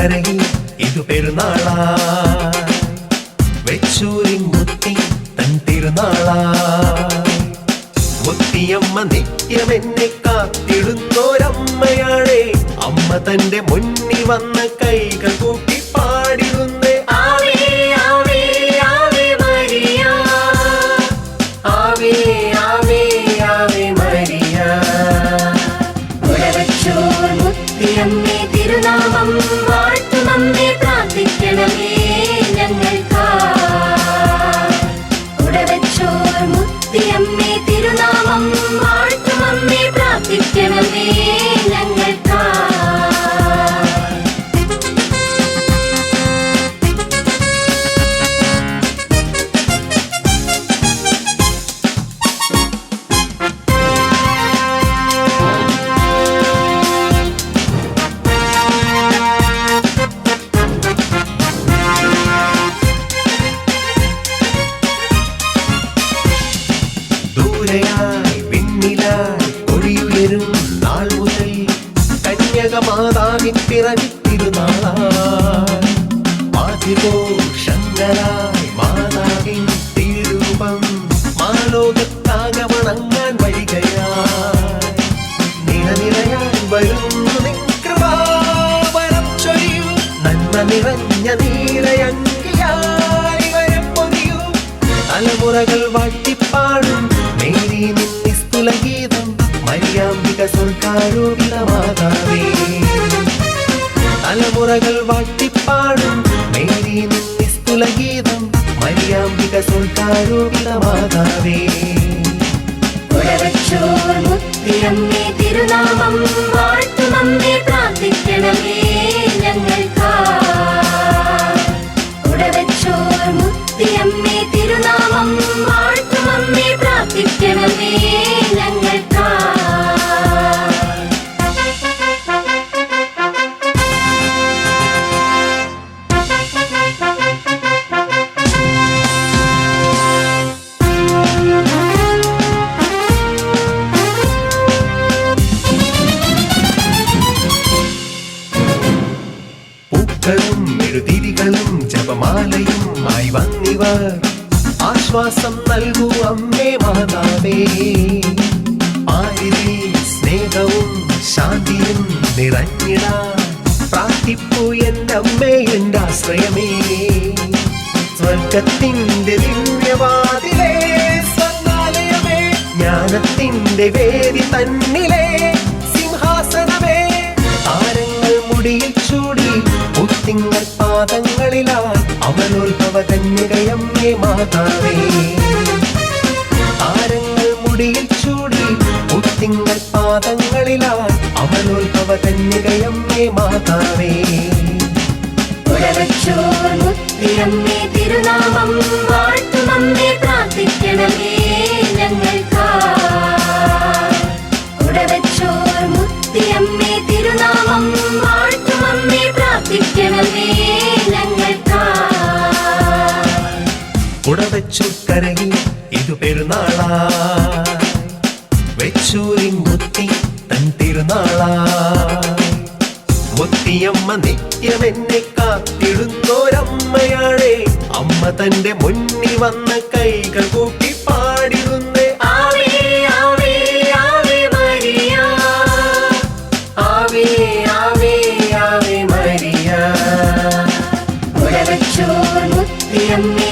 കരയിൽ ഇതു പെരുന്നാളാ വെച്ചൂരിൻ മുത്തി തൻ തിരുനാളാ മുത്തിയമ്മ നിത്യമെന്നെ കാത്തിടുന്നോരമ്മയാണേ അമ്മ തന്റെ മുന്നിൽ വന്ന കൈകൾ കൂട്ടി പാടിടുന്നേ ആവേ ആവേ ആവേ മരിയ ആവേ ആവേ ആവേ മരിയ ഉടവച്ചൂർ മുത്തിയമ്മേ തിരുനാമം വാഴ്ത്തുമമ്മേ പ്രാർത്ഥിക്കണമേ ഞങ്ങൾക്കായി ഉടവച്ചൂർ മുത്തിയമ്മേ തിരുനാമം വാഴ്ത്തുമമ്മേ പ്രാർത്ഥിക്കണമേ ഞങ്ങൾക്കായി ദൂരയായി പിന്നിലായി ഒഴിയുയരും നാൾ മുതൽ കന്യകമാതാവിൻ പിറവി തിരുനാളായി ആദിഘോഷങ്ങളായി മാതാവിൻ തിരുരൂപം മാലോകത്താകെ വണങ്ങാൻ വരികയായി നിലനിലയായി വരുന്നു നിൻ കൃപാവരം ചൊരിയൂ നന്മ നിറഞ്ഞ നീലയങ്കിയായി വരം പൊതിയൂ തലമുറകൾ വാഴ്ത്തിപ്പാടും മേരി നിസ്തുല ഗീതം മരിയാംബിക സ്വർഗാരൂപിത മാതാവേ തലമുറകൾ വാഴ്ത്തിപ്പാടും മേരി നിസ്തുല ഗീതം മരിയാംബിക സ്വർഗാരൂപിത മാതാവേ ഉടവച്ചൂർ മുത്തിയമ്മേ തിരുനാമം വാഴ്ത്തുമമ്മേ പ്രാർത്ഥിക്കണമേ ഞങ്ങൾക്കായി ഉടവച്ചൂർ മുത്തിയമ്മേ തിരുനാമം വാഴ്ത്തുമമ്മേ പ്രാർത്ഥിക്കണമേ ഞങ്ങൾക്കായി പൂക്കളും മെഴുതിരികളും ജപമാലയും ആയി വന്നിവർ ആശ്വാസം നൽകൂ അമ്മേ മാതാവേ ആരിതി സ്നേഹവും ശാന്തിയും നിറഞ്ഞിടാൻ പ്രാർത്ഥിപ്പൂ എൻ്റെ അമ്മേ എൻ്റെ ആശ്രയമേ സ്വർഗത്തിൻ്റെ ദിവ്യവാതിലേ സ്വർഗാലയമേ ജ്ഞാനത്തിൻ്റെ വേദി തന്നിലേ സിംഹാസനമേ താരങ്ങൾ മുടിയിൽ ചൂടി മുത്തിങ്ങൾ പാദങ്ങളിലായി അവലോൽഭവ കന്യകയമ്മേ മാതാവേ താരങ്ങൾ മുടിയിൽ ചൂടി മുത്തിങ്ങൾ പാദങ്ങളിലായി അവലോൽഭവ കന്യകയമ്മേ മാതാവേ ഉടവച്ചൂർ മുത്തിയമ്മേ തിരുനാമം വാഴ്ത്തുമമ്മേ പ്രാർത്ഥിക്കണമേ ഞങ്ങൾക്കായി ഉടവച്ചൂർ മുത്തിയമ്മേ തിരുനാമം വാഴ്ത്തുമമ്മേ പ്രാർത്ഥിക്കണമേ ഞങ്ങൾക്കായി ഉടവച്ചൂർ കരയിൽ ഇതു പെരുന്നാളാ വെച്ചൂരിൻ മുത്തി തൻ തിരുനാളാ മുത്തിയമ്മ നിത്യമെന്നെ കാത്തിടുന്നോരമ്മയാണേ അമ്മ തന്റെ മുന്നിൽ വന്ന കൈകൾ കൂട്ടി പാടിടുന്നേ ആവേ ആവേ ആവേ മരിയ ആവേ ആവേ ആവേ മരിയ ഉടവച്ചൂർ മുത്തിയമ്മേ